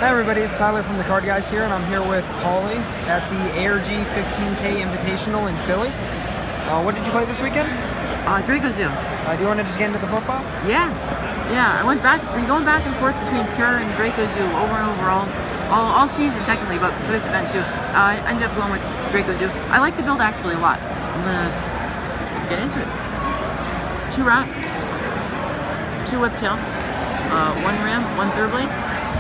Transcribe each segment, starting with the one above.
Hi everybody, it's Tyler from the Card Guys here, and I'm here with Paulie at the ARG 15K Invitational in Philly. What did you play this weekend? Draco Zoo. Do you want to just get into the profile? Yeah. I been going back and forth between Pure and Draco Zoo over and over all season technically, but for this event too. I ended up going with Draco Zoo. I like the build actually a lot. I'm gonna get into it. 2 Rat, 2 Whiptail, 1 Ram, 1 Third Blade.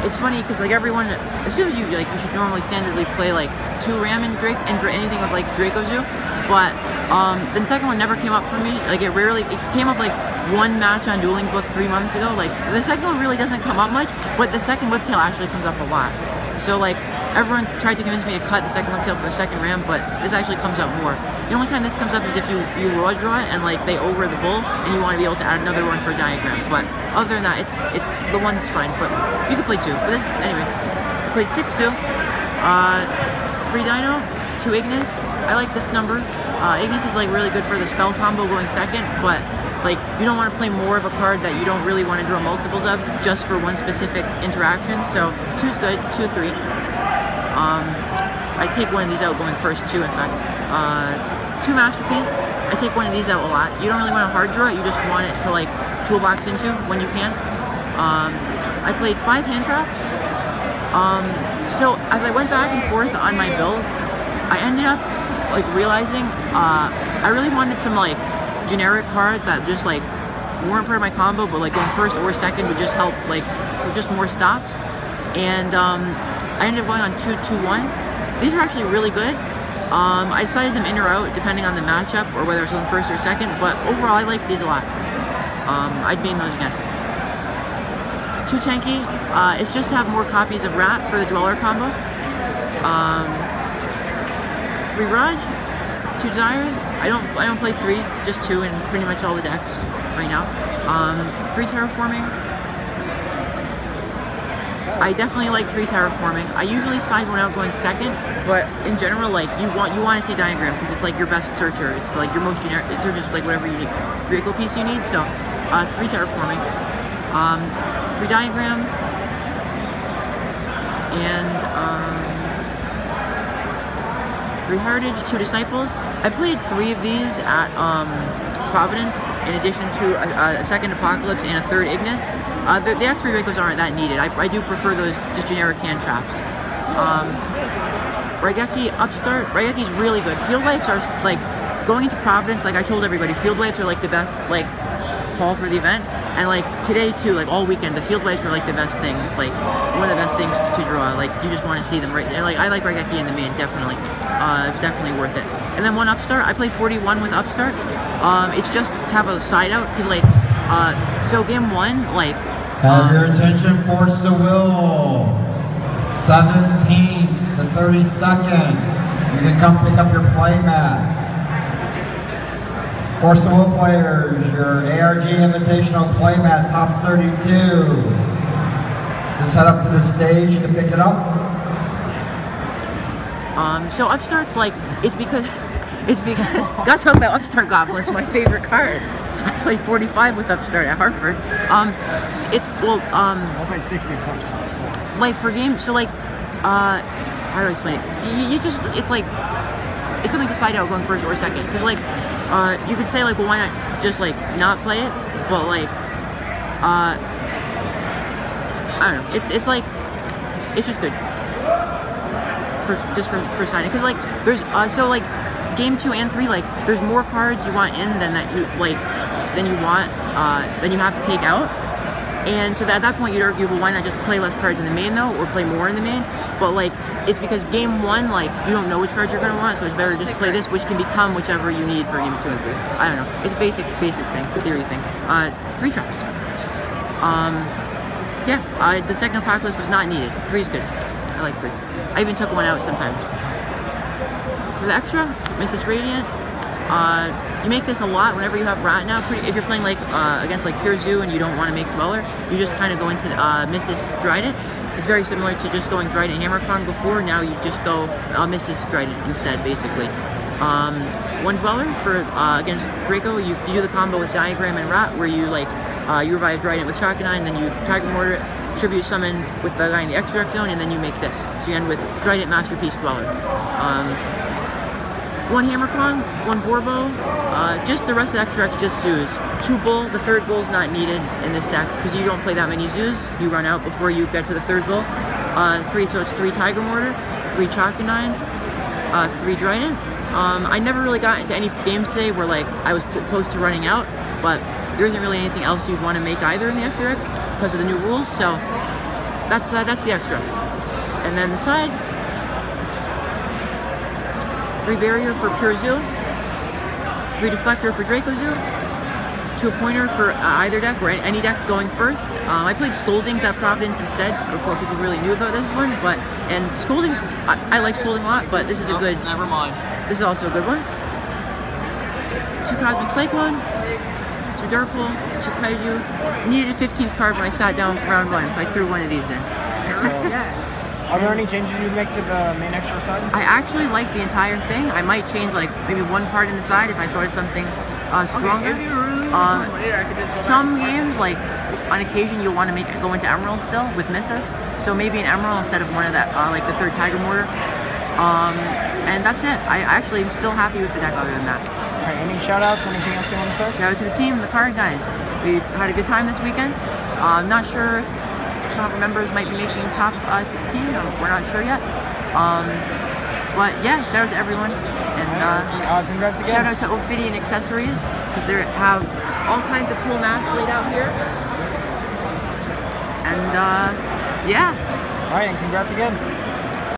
It's funny because like everyone assumes you should normally standardly play like 2 Ram and anything with like Draco Zoo, but the second one never came up for me. Like it came up like 1 match on Dueling Book 3 months ago. Like the second one really doesn't come up much, but the second Whiptail actually comes up a lot. So like everyone tried to convince me to cut the second Whiptail for the second Ram, but this actually comes up more. The only time this comes up is if you raw draw it and like they over the bull and you want to be able to add another one for a diagram. But other than that, it's the one's fine. But you could play 2. But this anyway, I played 6 Zoo, 3 Dino, 2 Ignis. I like this number. Ignis is like really good for the spell combo going second, but like you don't want to play more of a card that you don't really want to draw multiples of just for one specific interaction. So 2's good, 2, 3. I take one of these out going first too, in fact. 2 Masterpiece. I take one of these out a lot. You don't really want to hard draw it, you just want it to like toolbox into when you can. I played 5 hand traps. So as I went back and forth on my build, I ended up like realizing I really wanted some like generic cards that just like weren't part of my combo, but like going first or second would just help like for just more stops. And I ended up going on 2-2-1. These are actually really good. I decided them in or out depending on the matchup or whether I was going first or second, but overall I like these a lot. I'd beam those again. 2 Tanky, it's just to have more copies of Rat for the Dweller combo. 3 Raj, 2 Desires. I don't play 3, just 2 in pretty much all the decks right now. 3 Terraforming. I definitely like 3 Terraforming. I usually side one out going second, but in general, like you want to see Diagram because it's like your best searcher. It's like your most generic. It's just like whatever unique Draco piece you need. So 3 Terraforming, 3 Diagram, and 3 Heritage, 2 Disciples. I played 3 of these at Providence, in addition to a second Apocalypse and a 3rd Ignis. The extra Dracos aren't that needed. I do prefer those just generic hand traps. Raigeki Upstart. Raigeki's really good. Field Wipes are like going into Providence. Like I told everybody, Field Wipes are like the best like call for the event. And like today too, like all weekend, the Field Wipes are like the best thing. Like one of the best things to draw. Like you just want to see them right there. Like I like Raigeki in the main, definitely. It's definitely worth it. And then 1 Upstart. I play 41 with Upstart. It's just to have a side out because like so game 1 like. Have your attention, Force of Will. 17th to 32nd. You can come pick up your play mat. Force of Will players, your ARG Invitational play mat, top 32. Just head up to the stage to pick it up. So Upstart's like it's because gotta talk about Upstart Goblins, my favorite card. I played 45 with Upstart at Hartford. It's well I played 60 with Upstart. Like for games, so like how do I explain it? You just it's like it's something to side out going first or second. Because like you could say like, well, why not just like not play it? But like I don't know. It's like it's just good for siding. Because like there's so like game 2 and 3 like there's more cards you want in than that you like than you have to take out. And so at that point you'd argue, well, why not just play less cards in the main though, or play more in the main? But like it's because game 1 like you don't know which cards you're gonna want, so it's better to just play this, which can become whichever you need for game 2 and 3. I don't know. It's a basic thing, theory thing. 3 traps. Yeah. The second Apocalypse was not needed. 3's good. I like 3. I even took one out sometimes. For the extra, Mrs. Radiant. You make this a lot whenever you have Rat now. If you're playing like against like Pure Zoo and you don't want to make Dweller, you just kind of go into Mrs. Dryden. It's very similar to just going Dryden Hammer Kong before. Now you just go Mrs. Dryden instead, basically. 1 Dweller for against Draco. You do the combo with Diagram and Rat, where you like you revive Dryden with Chakanine, then you Tiger Mortar it, tribute summon with the guy in the extra zone, and then you make this. So you end with Trident, Masterpiece, Dweller. One Hammer Kong, one Borbo, just the rest of the extra X just zoos. 2 Bull, the 3rd Bull's not needed in this deck because you don't play that many zoos. You run out before you get to the 3rd Bull. 3, so it's 3 Tiger Mortar, 3 Chakanine, 3 Trident. I never really got into any games today where like I was close to running out, but there isn't really anything else you'd want to make either in the extra deck because of the new rules, so that's the extra. And then the side, 3 Barrier for Pure Zoo, 3 Deflector for Draco Zoo, 2 Pointer for either deck or any deck going first. I played Scoldings at Providence instead before people really knew about this one, and Scoldings, I like Scolding a lot, but this is a good. Never mind. This is also a good one. 2 Cosmic Cyclone, 2 Dark Hole, 2 Kaiju. Needed a 15th card when I sat down for round 1, so I threw one of these in. Are there any changes you'd make to the main extra side? I actually like the entire thing. I might change like maybe one part in the side if I thought of something stronger. Some games, like on occasion, you'll want to make it go into Emerald still with misses. So maybe an Emerald instead of one of that, like the 3rd Tiger Mortar. And that's it. I actually am still happy with the deck other than that. Alright, any shout outs, anything else you want to say? Shout out to the team, the card guys. We had a good time this weekend. I'm not sure if some of our members might be making top 16. We're not sure yet. But yeah, shout out to everyone. And congrats again. Shout out to Ophidian Accessories, because they have all kinds of cool mats laid out here. And yeah. Alright, and congrats again.